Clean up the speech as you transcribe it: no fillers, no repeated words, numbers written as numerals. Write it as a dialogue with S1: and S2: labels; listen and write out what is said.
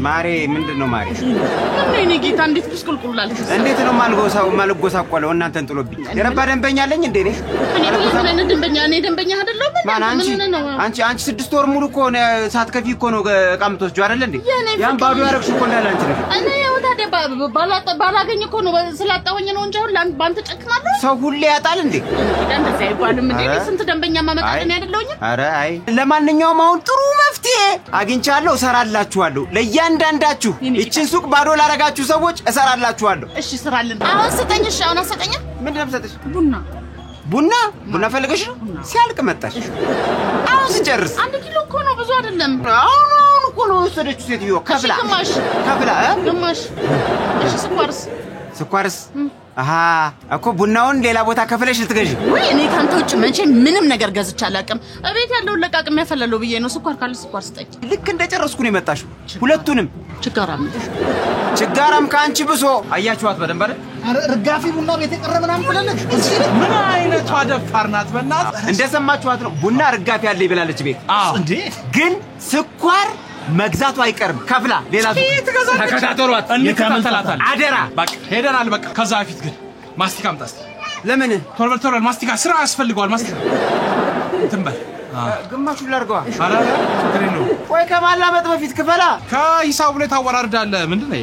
S1: ማሬ ምንድነው ማሬ
S2: እኔ ጌታ እንዴት ብስቁልቁላለሽ
S1: እንዴት ነው ማልጎሳቆለው እናንተን ጥሎብኝ የረባ ደንበኛ አለኝ እንዴ
S2: እኔ ደንበኛ እኔ ደንበኛ አይደለም
S1: ማን አንቺ 6 ወር ሙሉ እኮ ነው ሳትከፊ እኮ ነው ቃምቶች አይደል እንዴ ያን ባዶ ያረክሽ እኮ እንዳለ አንቺ ነሽ
S2: እኔ ወታደ ባላገኝ እኮ ነው ስላጣወኝ ነው እንጂ አሁን ባንተ ጨክናለሁ
S1: ሰው ሁሌ ያጣል እንዴ
S2: እንደዛ አይባልም እንዴ ስንት ደንበኛ ማመጣኝ አይደለውኝ
S1: አረ አይ ለማንኛውም አሁን ጥሩ መፍትሄ አግኝቻለሁ እሰራላችኋለሁ ለእያንዳንዳችሁ እቺን ሱቅ ባዶ ላረጋችሁ ሰዎች እሰራላችኋለሁ
S2: እሺ ስራልን አሁን ስጠኝሽ አሁን አሰጠኝ
S1: ምን ለምሰጥሽ
S2: ቡና
S1: ፈልገሽ ሲያልቅ መጣሽ አሁን ሲጨርስ
S2: 1 ኪሎ እኮ ነው ብዙ አይደለም
S1: አሁን እኮ ነው ወሰደችው ሴትዮ ከፍላ
S2: ግማሽ እሺ ስኳርስ አሃ እኮ ቡናውን ሌላ ቦታ ከፍለሽ ልትገዢ ወይ እኔ ካንተ ውጭ መቼ ምንም ነገር ገዝቻ አላውቅም እቤት ያለው ለቃቅም ያፈለለው ብዬ ነው ስኳር ካለ ስኳር ስጠኝ
S1: ልክ እንደጨረስኩ ነው የመጣሽው ሁለቱንም ችጋራም ካንቺ ብሶ አያችኋት በደንብ አይደል
S3: አረ ርጋፊ ቡና ቤት የቀረበናም ብላለች
S4: ምን አይነቷ ደፋር ናት በእናት
S1: እንደሰማችኋት ነው ቡና ርጋፊ ያለ ይበላለች ቤት
S4: እንዴ
S1: ግን ስኳር መግዛቱ አይቀርም ከፍላ ሌላ
S4: ተከታተሏት እንከታተላታለን
S1: አደራ
S4: በቃ ሄደናል በቃ ከዛ በፊት ግን ማስቲካ አምጣ እስቲ
S1: ለምን
S4: ቶርበል ማስቲካ ስራ ያስፈልገዋል ማስቲካ ትንበል
S1: ግማሹን ላርገዋ
S4: አረ ትክክል ነው
S1: ወይ ከማላመጥ በፊት ክፈላ
S4: ከሂሳቡ ላይ ታወራርዳለህ ምንድነው